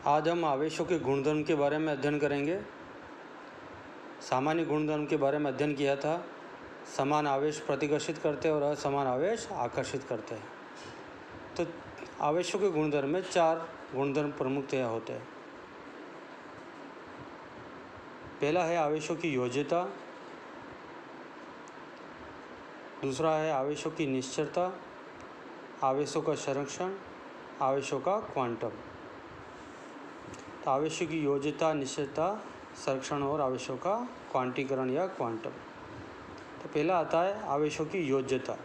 आज हम आवेशों के गुणधर्म के बारे में अध्ययन करेंगे। सामान्य गुणधर्म के बारे में अध्ययन किया था। समान आवेश प्रतिकर्षित करते हैं और असमान आवेश आकर्षित करते हैं। तो आवेशों के गुणधर्म में 4 गुणधर्म प्रमुखतया होते हैं। पहला है आवेशों की योज्यता, दूसरा है आवेशों की निश्चरता, आवेशों का संरक्षण, आवेशों का क्वांटम। तो आवेशों की योज्यता, निश्चरता, संरक्षण और आवेशों का क्वांटीकरण या क्वांटम। तो पहला आता है आवेशों की योज्यता।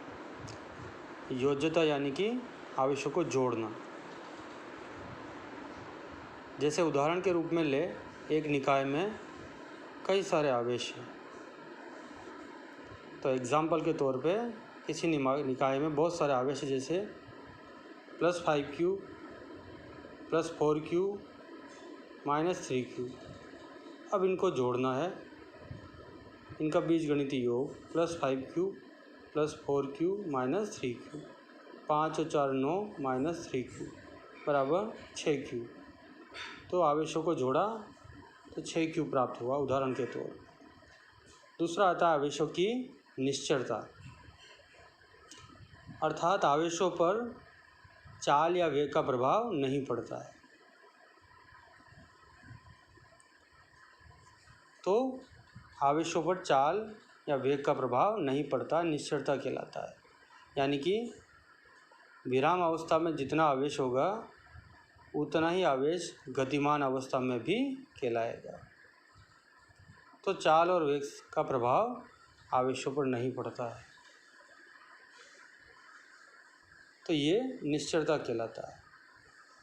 योज्यता यानी कि आवेशों को जोड़ना। जैसे उदाहरण के रूप में ले, एक निकाय में कई सारे आवेश हैं। तो एग्जाम्पल के तौर पे किसी निकाय में बहुत सारे आवेश हैं, जैसे +5Q, +4Q, -3Q। अब इनको जोड़ना है। इनका बीजगणितीय योग +5Q, +4Q, -3Q, 5 और 4 9, -3Q बराबर 6Q। तो आवेशों को जोड़ा तो 6Q प्राप्त हुआ, उदाहरण के तौर। दूसरा आता है आवेशों की निश्चरता, अर्थात आवेशों पर चाल या वेग का प्रभाव नहीं पड़ता है। तो आवेशों पर चाल या वेग का प्रभाव नहीं पड़ता, निश्चरता कहलाता है। यानी कि विराम अवस्था में जितना आवेश होगा उतना ही आवेश गतिमान अवस्था में भी कहलाएगा। तो चाल और वेग का प्रभाव आवेशों पर नहीं पड़ता है, तो ये निश्चरता कहलाता है।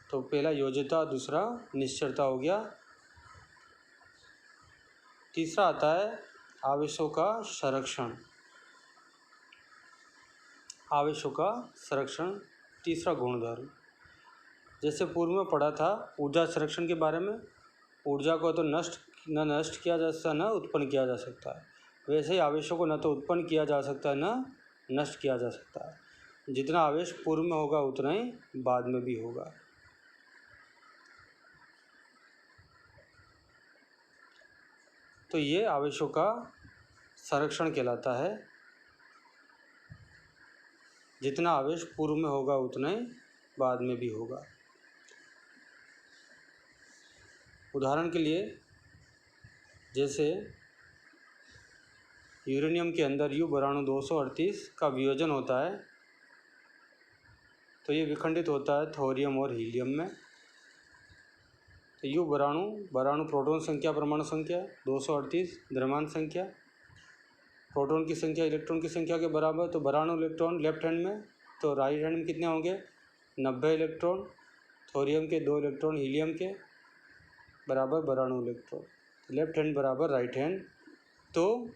तो पहला योज्यता, दूसरा निश्चरता हो गया। तीसरा आता है आवेशों का संरक्षण। आवेशों का संरक्षण तीसरा गुणधर्म। जैसे पूर्व में पढ़ा था ऊर्जा संरक्षण के बारे में। ऊर्जा को तो नष्ट किया जा सकता, न उत्पन्न किया जा सकता है। वैसे ही आवेशों को न तो उत्पन्न किया जा सकता है, न नष्ट किया जा सकता है। जितना आवेश पूर्व में होगा उतना ही बाद में भी होगा। तो ये आवेशों का संरक्षण कहलाता है। जितना आवेश पूर्व में होगा उतना ही बाद में भी होगा। उदाहरण के लिए, जैसे यूरेनियम के अंदर U परमाणु 238 का वियोजन होता है, तो ये विखंडित होता है थोरियम और हीलियम में। तो U परमाणु प्रोटॉन संख्या, परमाणु संख्या 238, द्रव्यमान संख्या, प्रोटॉन की संख्या इलेक्ट्रॉन की संख्या के बराबर। तो परमाणु इलेक्ट्रॉन लेफ्ट हैंड में, तो राइट हैंड में कितने होंगे? 90 इलेक्ट्रॉन। थोरियम के 2 इलेक्ट्रॉन, हीलियम के बराबर परमाणु इलेक्ट्रॉन। लेफ्ट हैंड बराबर राइट हैंड। तो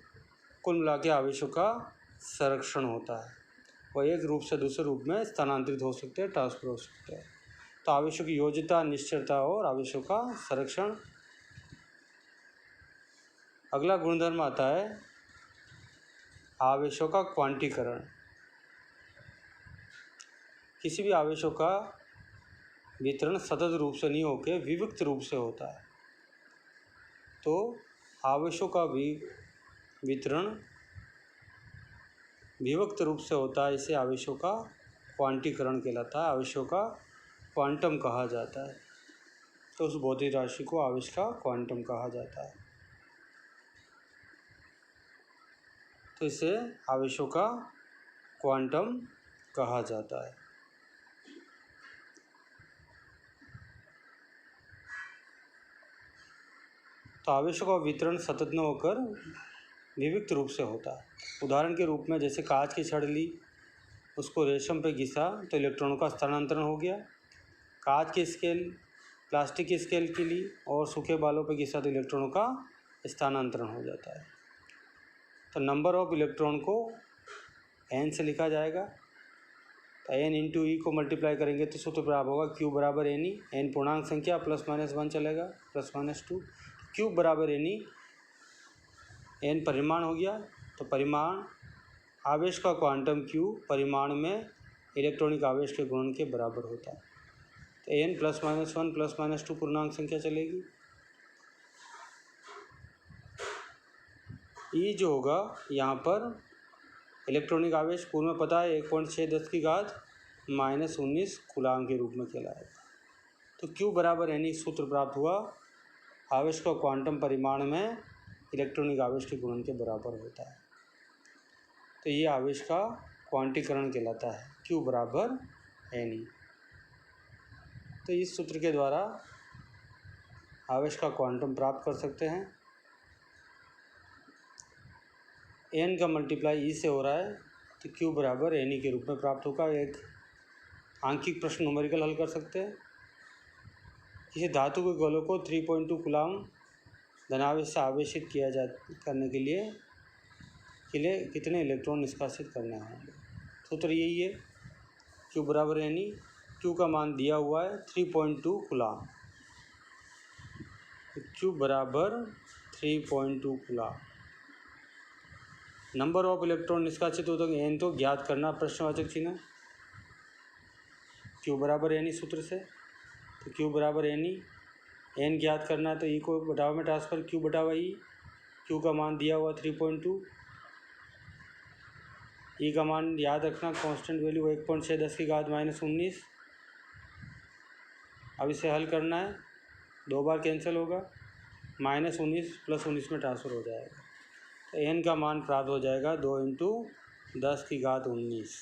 कुल मिला के आवेशों का संरक्षण होता है। वह एक रूप से दूसरे रूप में स्थानांतरित हो सकते हैं, ट्रांसफर हो सकते हैं। तो आवेशों की योज्यता, निश्चरता और आवेशों का संरक्षण। अगला गुणधर्म आता है आवेशों का क्वांटीकरण। किसी भी आवेशों का वितरण सतत रूप से नहीं होकर विविक्त रूप से होता है। तो आवेशों का वितरण विविक्त रूप से होता है, इसे आवेशों का क्वांटीकरण कहलाता है। आवेशों का क्वांटम कहा जाता है। तो उस भौतिक राशि को आवेश का क्वांटम कहा जाता है। तो इसे आवेशों का क्वांटम कहा जाता है। तो आवेशों का वितरण सतत न होकर विविक्त रूप से होता है। उदाहरण के रूप में, जैसे कांच की छड़ ली, उसको रेशम पे घिसा तो इलेक्ट्रॉनों का स्थानांतरण हो गया। कांच की स्केल प्लास्टिक की स्केल के लिए और सूखे बालों पे घिसा तो इलेक्ट्रॉनों का स्थानांतरण हो जाता है। तो नंबर ऑफ इलेक्ट्रॉन को n से लिखा जाएगा। तो n × e को मल्टीप्लाई करेंगे तो सूत्र बराबर होगा Q बराबर Ne। n पूर्णांक संख्या, +-1 चलेगा, +-2। Q बराबर Ne, n परिमाण हो गया। तो परिमाण आवेश का क्वांटम Q परिमाण में इलेक्ट्रॉनिक आवेश के गुणन के बराबर होता है। तो n +-1 +-2 पूर्णांक संख्या चलेगी। E जो होगा यहाँ पर इलेक्ट्रॉनिक आवेश पूर्व में पता है 1.6 कूलाम के रूप में कहलाएगा। तो Q बराबर यानी सूत्र प्राप्त हुआ, आवेश का क्वांटम परिमाण में इलेक्ट्रॉनिक आवेश के गुणन के बराबर होता है। तो ये आवेश का क्वांटीकरण कहलाता है, Q बराबर NE। तो इस सूत्र के द्वारा आवेश का क्वांटम प्राप्त कर सकते हैं। N का मल्टीप्लाई E से हो रहा है, तो Q बराबर NE के रूप में प्राप्त होगा। एक आंकिक प्रश्न न्यूमेरिकल हल कर सकते हैं। किसी धातु के गोलों को 3.2 कूलाम धनावेश से आवेशित करने के लिए कितने इलेक्ट्रॉन निष्कासित करने होंगे। सूत्र यही है, Q बराबर NE। Q का मान दिया हुआ है 3.2 कूलाम। Q बराबर 3.2 कूलाम। नंबर ऑफ इलेक्ट्रॉन निष्कासित होते हैं N तो ज्ञात करना प्रश्नवाचक चिन्ह, Q बराबर NE सूत्र से। तो Q बराबर NE, N ज्ञात करना है तो E को बटाव में ट्रांसफर Q बटावा E। Q का मान दिया हुआ 3.2, E का मान याद रखना कांस्टेंट वैल्यू 1.6 अब इसे हल करना है, 2 बार कैंसिल होगा, -19 + 19 में ट्रांसफ़र हो जाएगा। तो N का मान प्राप्त हो जाएगा 2 × 10⁻19।